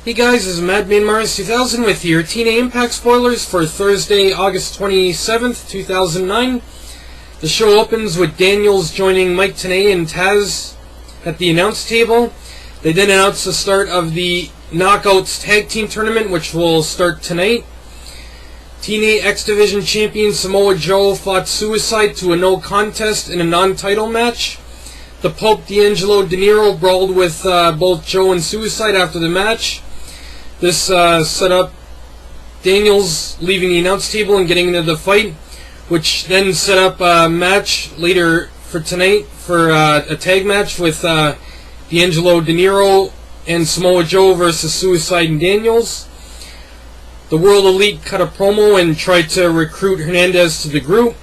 Hey guys, this is Madman Mars 2000 with your TNA Impact Spoilers for Thursday, August 27th, 2009. The show opens with Daniels joining Mike Tenay and Taz at the announce table. They then announce the start of the Knockouts Tag Team Tournament, which will start tonight. TNA X Division Champion Samoa Joe fought Suicide to a no contest in a non-title match. The Pope D'Angelo De Niro brawled with both Joe and Suicide after the match. This set up Daniels leaving the announce table and getting into the fight, which then set up a match later for tonight for a tag match with D'Angelo De Niro and Samoa Joe versus Suicide and Daniels. The World Elite cut a promo and tried to recruit Hernandez to the group.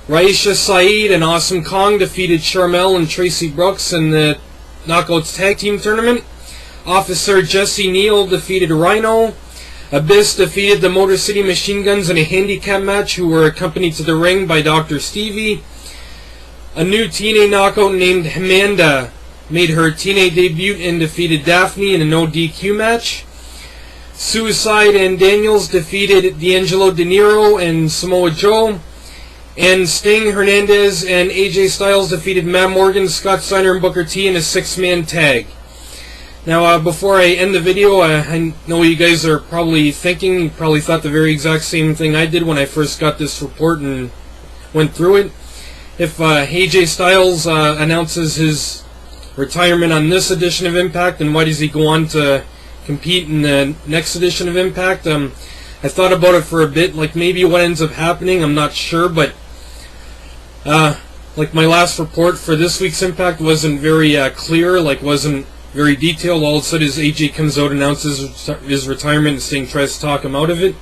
Raisha Saeed and Awesome Kong defeated Sharmell and Tracy Brooks in the Knockouts Tag Team Tournament. Officer Jesse Neal defeated Rhino. Abyss defeated the Motor City Machine Guns in a handicap match, who were accompanied to the ring by Dr. Stevie. A new TNA knockout named Amanda made her TNA debut and defeated Daphne in a no DQ match. Suicide and Daniels defeated D'Angelo De Niro and Samoa Joe. And Sting, Hernandez, and AJ Styles defeated Matt Morgan, Scott Steiner, and Booker T in a 6-man tag. Now, before I end the video, I know you guys are probably thinking, you probably thought the very exact same thing I did when I first got this report and went through it. If AJ Styles announces his retirement on this edition of Impact, then why does he go on to compete in the next edition of Impact? I thought about it for a bit, like maybe what ends up happening, I'm not sure, but like my last report for this week's Impact wasn't very clear, like wasn't very detailed. All it said is AJ comes out, announces his retirement, and Sting tries to talk him out of it.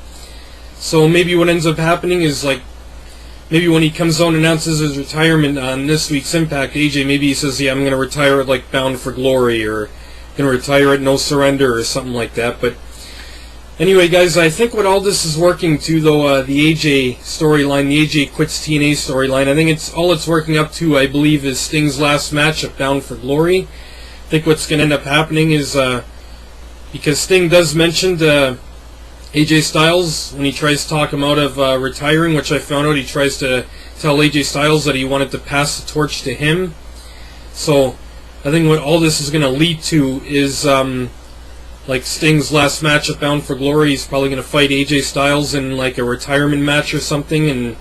So maybe what ends up happening is, like, maybe when he comes out and announces his retirement on this week's Impact, AJ, maybe he says, yeah, I'm going to retire at, like, Bound for Glory, or going to retire at No Surrender, or something like that. But anyway, guys, I think what all this is working to, though, the AJ storyline, the AJ quits TNA storyline, I think it's working up to, I believe, is Sting's last match at Bound for Glory. I think what's going to end up happening is, because Sting does mention AJ Styles when he tries to talk him out of retiring, which I found out he tries to tell AJ Styles that he wanted to pass the torch to him. So I think what all this is going to lead to is like Sting's last match at Bound for Glory. He's probably going to fight AJ Styles in like a retirement match or something, and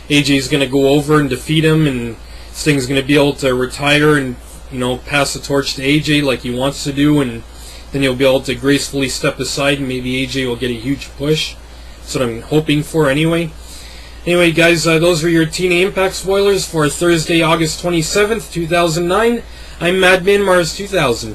AJ's going to go over and defeat him, and Sting's going to be able to retire and, you know, pass the torch to AJ like he wants to do, and then he'll be able to gracefully step aside, and maybe AJ will get a huge push. That's what I'm hoping for anyway. Anyway, guys, those were your TNA Impact spoilers for Thursday, August 27th, 2009. I'm Madman Mars 2000.